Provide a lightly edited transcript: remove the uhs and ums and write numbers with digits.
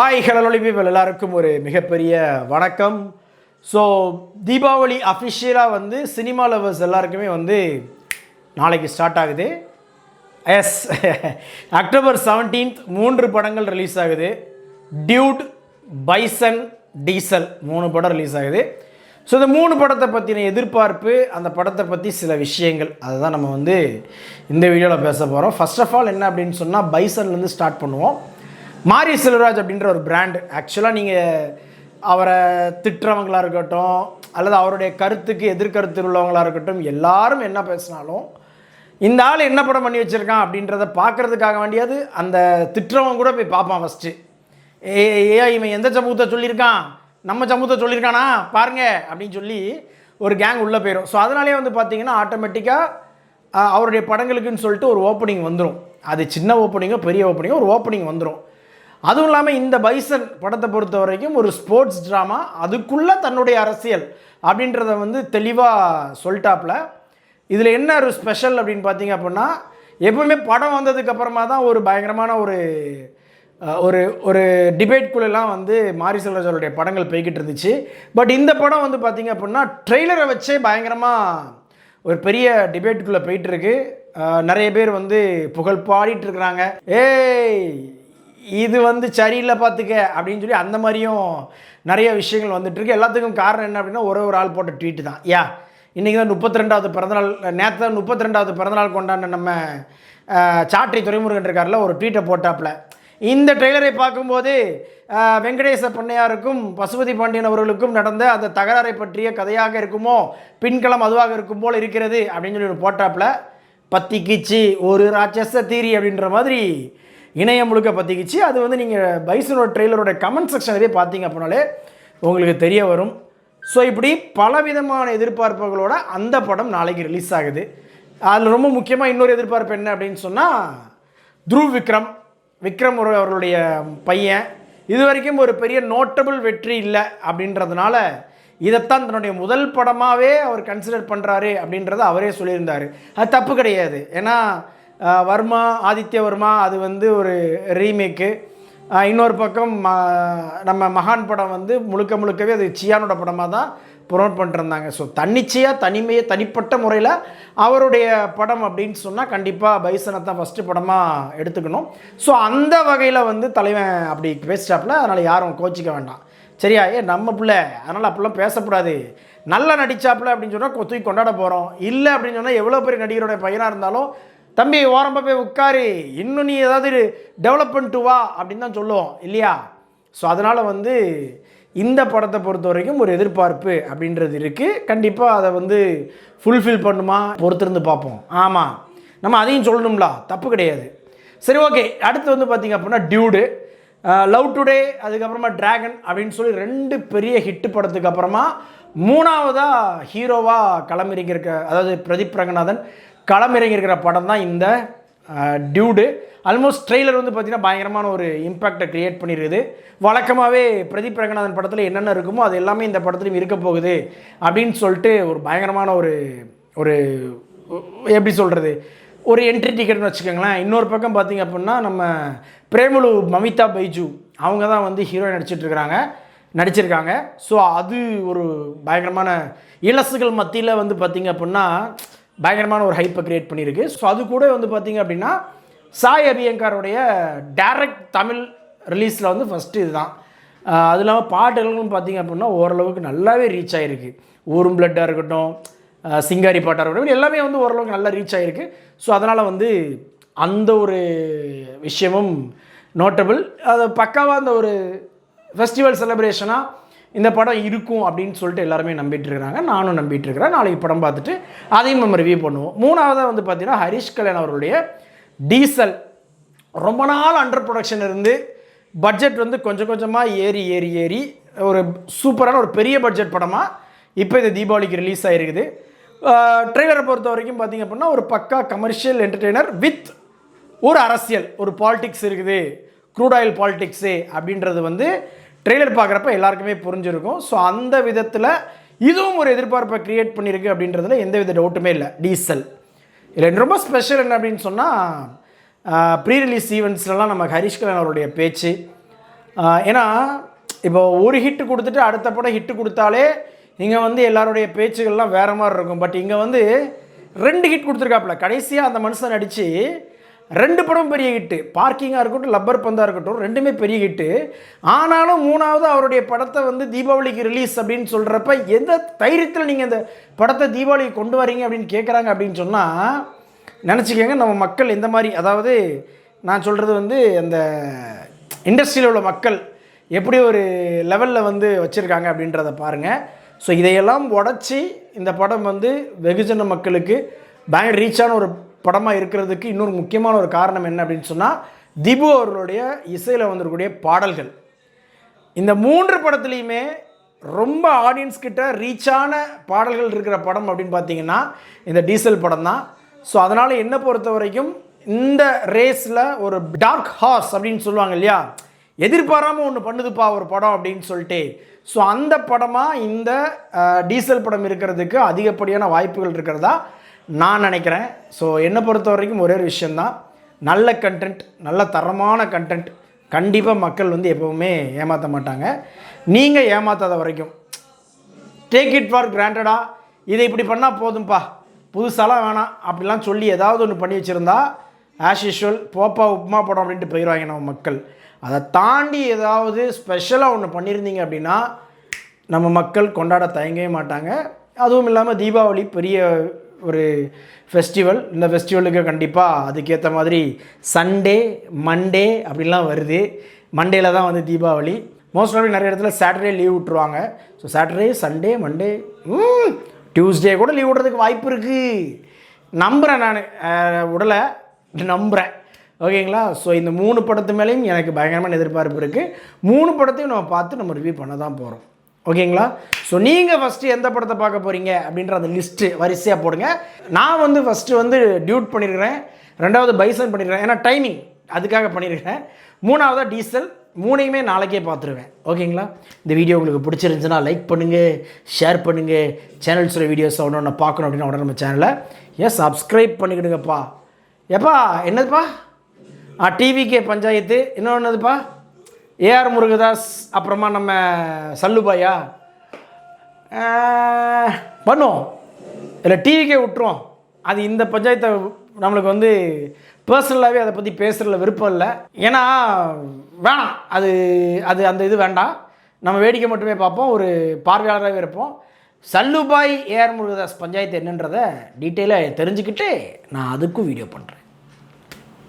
Hi hello people எல்லாருக்கும் ஒரு மிகப்பெரிய வணக்கம். ஸோ தீபாவளி அஃபிஷியலாக வந்து சினிமா லவர்ஸ் எல்லாருக்குமே வந்து நாளைக்கு ஸ்டார்ட் ஆகுது. எஸ், அக்டோபர் 17 3 படங்கள் ரிலீஸ் ஆகுது. டியூட், பைசன், டீசல் 3 படம் ரிலீஸ் ஆகுது. ஸோ இந்த 3 படத்தை பற்றின எதிர்பார்ப்பு, அந்த படத்தை பற்றி சில விஷயங்கள், அதுதான் நம்ம வந்து இந்த வீடியோவில் பேச போகிறோம். ஃபர்ஸ்ட் ஆஃப் ஆல் என்ன அப்படின்னு சொன்னால் பைசன்லேருந்து ஸ்டார்ட் பண்ணுவோம். மாரி செல்வராஜ் அப்படின்ற ஒரு பிராண்டு. ஆக்சுவலாக நீங்கள் அவரை திட்டுறவங்களாக இருக்கட்டும் அல்லது அவருடைய கருத்துக்கு எதிர்கருத்து உள்ளவங்களாக இருக்கட்டும், எல்லாரும் என்ன பேசினாலும் இந்த ஆள் என்ன படம் பண்ணி வச்சுருக்கான் அப்படின்றத பார்க்குறதுக்காக வேண்டியது அந்த திட்டுறவங்க கூட போய் பார்ப்பான் ஃபஸ்ட்டு. இவன் எந்த சமூகத்தை சொல்லியிருக்கான், நம்ம சமூகத்தை சொல்லியிருக்கானா பாருங்க அப்படின்னு சொல்லி ஒரு கேங் உள்ளே போயிடும். ஸோ அதனாலே வந்து பார்த்தீங்கன்னா ஆட்டோமேட்டிக்காக அவருடைய படங்களுக்குன்னு சொல்லிட்டு ஒரு ஓப்பனிங் வந்துடும். அது சின்ன ஓப்பனிங்கோ பெரிய ஓப்பனிங்கோ ஒரு ஓப்பனிங் வந்துடும். அதுவும் இல்லாமல் இந்த பைசன் படத்தை பொறுத்த வரைக்கும் ஒரு ஸ்போர்ட்ஸ் ட்ராமா, அதுக்குள்ளே தன்னுடைய அரசியல் அப்படின்றத வந்து தெளிவாக சொல்லிட்டாப்புல. இதில் என்ன ஒரு ஸ்பெஷல் அப்படின்னு பார்த்தீங்க அப்படின்னா, எப்பவுமே படம் வந்ததுக்கப்புறமா தான் ஒரு பயங்கரமான ஒரு ஒரு ஒரு டிபேட்குள்ளெல்லாம் வந்து மாரி செல்வராஜோடைய படங்கள் போய்கிட்டு இருந்துச்சு. பட் இந்த படம் வந்து பார்த்திங்க அப்படின்னா ட்ரெய்லரை வச்சே பயங்கரமாக ஒரு பெரிய டிபேட்டுக்குள்ளே போயிட்டுருக்கு. நிறைய பேர் வந்து புகழ் பாடிட்டுருக்குறாங்க, ஏய் இது வந்து சரியில்லை பார்த்துக்க அப்படின்னு சொல்லி அந்த மாதிரியும் நிறைய விஷயங்கள் வந்துட்டுருக்கு. எல்லாத்துக்கும் காரணம் என்ன அப்படின்னா ஒரு ஆள் போட்ட ட்வீட்டு தான். இன்றைக்கி தான் 32வது பிறந்தநாள், நேற்று தான் 32வது பிறந்தநாள் கொண்டாடின நம்ம சாட்டை துரைமுருகன் இருக்கார்ல, ஒரு ட்வீட்டை போட்டாப்புல. இந்த ட்ரெய்லரை பார்க்கும்போது வெங்கடேச பண்ணையாருக்கும் பசுபதி பாண்டியன் அவர்களுக்கும் நடந்த அந்த தகராறை பற்றிய கதையாக இருக்குமோ, பின்களம் அதுவாக இருக்கும் போல் இருக்கிறது அப்படின்னு சொல்லி ஒரு போட்டாப்புல. பத்திக்கிச்சு ஒரு ராட்சச தீரி அப்படின்ற மாதிரி இணையம் முழுக்க பற்றிக்கிச்சு. அது வந்து நீங்கள் பைசனோட ட்ரெய்லரோட கமெண்ட் செக்ஷனவே பார்த்தீங்க அப்படின்னாலே உங்களுக்கு தெரிய வரும். ஸோ இப்படி பலவிதமான எதிர்பார்ப்புகளோட அந்த படம் நாளைக்கு ரிலீஸ் ஆகுது. அதில் ரொம்ப முக்கியமாக இன்னொரு எதிர்பார்ப்பு என்ன அப்படின்னு சொன்னால், துருவ் விக்ரம் அவர்களுடைய பையன் இது வரைக்கும் ஒரு பெரிய நோட்டபிள் வெற்றி இல்லை அப்படின்றதுனால இதைத்தான் தன்னுடைய முதல் படமாகவே அவர் கன்சிடர் பண்ணுறாரு அப்படின்றத அவரே சொல்லியிருந்தார். அது தப்பு கிடையாது. ஏன்னா வர்மா, ஆதித்ய வர்மா அது வந்து ஒரு ரீமேக்கு. இன்னொரு பக்கம் நம்ம மகான் படம் வந்து முழுக்கவே அது சியானோட படமாக தான் ப்ரொமோட் பண்ணிருந்தாங்க. ஸோ தனிப்பட்ட முறையில் அவருடைய படம் அப்படின்னு சொன்னால் கண்டிப்பாக பைசனை தான் ஃபஸ்ட்டு படமாக எடுத்துக்கணும். ஸோ அந்த வகையில் வந்து தலைவன் அப்படி பேசிட்டாப்புல. அதனால் யாரும் கோச்சிக்க வேண்டாம், சரியா? நம்ம பிள்ளை, அதனால் அப்படிலாம் பேசக்கூடாது. நல்லா நடித்தாப்புல அப்படின்னு சொன்னால் தூக்கி கொண்டாட போகிறோம். இல்லை அப்படின்னு சொன்னால் எவ்வளோ பெரிய நடிகருடைய பையனாக இருந்தாலும், தம்பி ஓரம்ப போய் உட்காரு, இன்னும் நீ ஏதாவது டெவலப் பண்ணிட்டு வா அப்படின்னு தான் சொல்லுவோம் இல்லையா? ஸோ அதனால் வந்து இந்த படத்தை பொறுத்த வரைக்கும் ஒரு எதிர்பார்ப்பு அப்படின்றது இருக்குது. கண்டிப்பாக அதை வந்து ஃபுல்ஃபில் பண்ணுமா பொறுத்திருந்து பார்ப்போம். ஆமாம், நம்ம அதையும் சொல்லணும்ல, தப்பு கிடையாது. சரி, ஓகே. அடுத்து வந்து பார்த்திங்க அப்படின்னா டியூடு, லவ் டுடே, அதுக்கப்புறமா டிராகன் அப்படின்னு சொல்லி 2 பெரிய ஹிட்டு படத்துக்கு அப்புறமா 3ஆவதாக ஹீரோவாக களமிறங்கியிருக்க, அதாவது பிரதீப் ரங்கநாதன் களமிறங்கியிருக்கிற படம் தான் இந்த டியூடு. ஆல்மோஸ்ட் ட்ரெய்லர் வந்து பார்த்திங்கன்னா பயங்கரமான ஒரு இம்பேக்டை க்ரியேட் பண்ணியிருக்குது. வழக்கமாகவே பிரதீப் ரங்கநாதன் படத்தில் என்னென்ன இருக்குமோ அது எல்லாமே இந்த படத்துலையும் இருக்க போகுது அப்படின்னு சொல்லிட்டு ஒரு பயங்கரமான ஒரு ஒரு எப்படி சொல்கிறது, ஒரு என்ட்ரி டிக்கெட்னு வச்சுக்கோங்களேன். இன்னொரு பக்கம் பார்த்திங்க அப்படின்னா நம்ம பிரேமலு மமிதா பைஜு அவங்க தான் வந்து ஹீரோயின் நடிச்சிருக்காங்க. ஸோ அது ஒரு பயங்கரமான இலசுகள் மத்தியில் வந்து பார்த்திங்க அப்படின்னா பயங்கரமான ஒரு ஹைப்பை க்ரியேட் பண்ணியிருக்கு. ஸோ அது கூட வந்து பார்த்திங்க அப்படின்னா சாய் அபியங்காரோடைய டைரக்ட் தமிழ் ரிலீஸில் வந்து ஃபஸ்ட்டு இதுதான். அது இல்லாமல் பாட்டுகளும் பார்த்திங்க அப்படின்னா ஓரளவுக்கு நல்லாவே ரீச் ஆகிருக்கு. ஊரும் பிளட்டாக இருக்கட்டும், சிங்காரி பாட்டாக இருக்கட்டும், எல்லாமே வந்து ஓரளவுக்கு நல்லா ரீச் ஆகிருக்கு. ஸோ அதனால் வந்து அந்த ஒரு விஷயமும் நோட்டபிள். அது பக்காவாக அந்த ஒரு ஃபெஸ்டிவல் செலிப்ரேஷனாக இந்த படம் இருக்கும் அப்படின்னு சொல்லிட்டு எல்லாருமே நம்பிட்டுருக்கிறாங்க. நானும் நம்பிட்டுருக்கிறேன். நாளைக்கு படம் பார்த்துட்டு அதையும் நம்ம ரிவ்யூ பண்ணுவோம். 3ஆவதாக வந்து பார்த்திங்கன்னா ஹரிஷ் கல்யாண் அவர்களுடைய டீசல். ரொம்ப நாள் அண்டர் ப்ரொடக்ஷன் இருந்து பட்ஜெட் வந்து கொஞ்சம் கொஞ்சமாக ஏறி ஒரு சூப்பரான ஒரு பெரிய பட்ஜெட் படமாக இப்போ இந்த தீபாவளிக்கு ரிலீஸ் ஆகிருக்குது. ட்ரெய்லரை பொறுத்த வரைக்கும் பார்த்திங்க அப்படின்னா ஒரு பக்கா கமர்ஷியல் என்டர்டெய்னர் வித் ஒரு அரசியல், ஒரு பாலிடிக்ஸ் இருக்குது, க்ரூட் ஆயில் பாலிடிக்ஸு அப்படின்றது வந்து ட்ரெய்லர் பார்க்குறப்ப எல்லாருக்குமே புரிஞ்சிருக்கும். ஸோ அந்த விதத்தில் இதுவும் ஒரு எதிர்பார்ப்பை க்ரியேட் பண்ணியிருக்கு அப்படின்றதுல எந்த வித டவுட்டுமே இல்லை. டீசல் இதில் ரொம்ப ஸ்பெஷல் என்ன அப்படின்னு சொன்னால், ப்ரீ ரிலீஸ் ஈவெண்ட்ஸ்லாம் நம்ம ஹரிஷ் கல்யாண் அவருடைய பேச்சு, ஏன்னா இப்போ ஒரு ஹிட்டு கொடுத்துட்டு அடுத்த படம் ஹிட்டு கொடுத்தாலே இங்கே வந்து எல்லாருடைய பேச்சுகள்லாம் வேறு மாதிரி இருக்கும். பட் இங்கே வந்து 2 ஹிட் கொடுத்துருக்காப்புல. கடைசியாக அந்த மனுஷன் நடித்து 2 படம் பெரிய ஹிட்டு. பார்க்கிங்காக இருக்கட்டும், லப்பர் பந்தாக இருக்கட்டும், 2மே பெரிய ஹிட்டு. ஆனாலும் 3வது அவருடைய படத்தை வந்து தீபாவளிக்கு ரிலீஸ் அப்படின்னு சொல்கிறப்ப எந்த தைரியத்தில் நீங்கள் இந்த படத்தை தீபாவளிக்கு கொண்டு வரீங்க அப்படின்னு கேட்குறாங்க அப்படின்னு சொன்னால் நினச்சிக்கோங்க. நம்ம மக்கள் எந்த மாதிரி, அதாவது நான் சொல்கிறது வந்து அந்த இண்டஸ்ட்ரியில் உள்ள மக்கள் எப்படி ஒரு லெவலில் வந்து வச்சுருக்காங்க அப்படின்றத பாருங்கள். ஸோ இதையெல்லாம் உடச்சி இந்த படம் வந்து வெகுஜன மக்களுக்கு பயங்கர ரீச்சான ஒரு படமாக இருக்கிறதுக்கு இன்னொரு முக்கியமான ஒரு காரணம் என்ன அப்படின்னு சொன்னால் திபு அவர்களுடைய இசையில் வந்திருக்கக்கூடிய பாடல்கள். இந்த 3 படத்துலையுமே ரொம்ப ஆடியன்ஸ் கிட்ட ரீச்சான பாடல்கள் இருக்கிற படம் அப்படின்னு பார்த்தீங்கன்னா இந்த டீசல் படம் தான். ஸோ அதனால் என்னை பொறுத்த வரைக்கும் இந்த ரேஸில் ஒரு டார்க் ஹார்ஸ் அப்படின்னு சொல்லுவாங்க இல்லையா, எதிர்பாராமல் ஒன்று பண்ணுதுப்பா ஒரு படம் அப்படின்னு சொல்லிட்டு, ஸோ அந்த படமாக இந்த டீசல் படம் இருக்கிறதுக்கு அதிகப்படியான வாய்ப்புகள் இருக்கிறதா நான் நினைக்கிறேன். ஸோ என்னை பொறுத்த வரைக்கும் ஒரே ஒரு விஷயந்தான், நல்ல கண்டென்ட், நல்ல தரமான கண்டென்ட் கண்டிப்பாக மக்கள் வந்து எப்போவுமே ஏமாற்ற மாட்டாங்க. நீங்கள் ஏமாற்றாத வரைக்கும் டேக் இட் ஃபார் கிராண்டடாக இதை இப்படி பண்ணால் போதும்பா, புதுசாலாம் வேணாம் அப்படிலாம் சொல்லி ஏதாவது ஒன்று பண்ணி வச்சுருந்தா ஆஸ் யூஷுவல் போப்பா உப்புமா படம் அப்படின்ட்டு போயிடுவாங்க நம்ம மக்கள். அதை தாண்டி ஏதாவது ஸ்பெஷலாக ஒன்று பண்ணியிருந்தீங்க அப்படின்னா நம்ம மக்கள் கொண்டாட தயங்கவே மாட்டாங்க. அதுவும் இல்லாமல் தீபாவளி பெரிய ஒரு ஃபெஸ்டிவல். இந்த ஃபெஸ்டிவலுக்கு கண்டிப்பாக அதுக்கேற்ற மாதிரி சண்டே மண்டே அப்படிலாம் வருது. மண்டேயில் தான் வந்து தீபாவளி. மோஸ்ட் ஆஃப் நிறைய இடத்துல சாட்டர்டே லீவ் விட்ருவாங்க. So Saturday Sunday Monday Tuesday கூட லீவ் விடுறதுக்கு வாய்ப்பு இருக்குது. நம்புகிறேன், நான் விடலை, நம்புகிறேன். ஓகேங்களா? ஸோ இந்த 3 படத்து மேலேயும் எனக்கு பயங்கரமான எதிர்பார்ப்பு இருக்குது. 3 படத்தையும் நம்ம பார்த்து நம்ம ரிவ்யூ பண்ண தான் போகிறோம். ஓகேங்களா? ஸோ நீங்கள் ஃபஸ்ட்டு எந்த படத்தை பார்க்க போகிறீங்க அப்படின்ற அந்த லிஸ்ட்டு வரிசையாக போடுங்க. நான் வந்து ஃபஸ்ட்டு வந்து டியூட் பண்ணியிருக்கிறேன், 2வது பைசன் பண்ணியிருக்கிறேன், ஏன்னா டைமிங் அதுக்காக பண்ணியிருக்கிறேன். 3வதாக டீசல். 3யுமே நாளைக்கே பார்த்துருவேன். ஓகேங்களா? இந்த வீடியோ உங்களுக்கு பிடிச்சிருந்துச்சுன்னா லைக் பண்ணுங்கள், ஷேர் பண்ணுங்கள். சேனல்ஸோட வீடியோஸ் ஒன்று பார்க்கணும் அப்படின்னா உடனே நம்ம சேனலை சப்ஸ்கிரைப் பண்ணிக்கிடுங்கப்பா. எப்பா என்னதுப்பா டிவிகே பஞ்சாயத்து, இன்னொன்றுப்பா ஏஆர் முருகதாஸ், அப்புறமா நம்ம சல்லுபாயா பண்ணுவோம், இல்லை டிவிக்கே விட்டுருவோம். அது இந்த பஞ்சாயத்தை நம்மளுக்கு வந்து பர்சனலாகவே அதை பற்றி பேசுகிறதுல விருப்பம் இல்லை. ஏன்னா வேணாம், அது அது அந்த இது வேண்டாம். நம்ம வேடிக்கை மட்டுமே பார்ப்போம், ஒரு பார்வையாளராகவே இருப்போம். சல்லுபாய் ஏஆர் முருகதாஸ் பஞ்சாயத்து என்னன்றதை டீட்டெயிலாக தெரிஞ்சுக்கிட்டு நான் அதுக்கும் வீடியோ பண்ணுறேன்.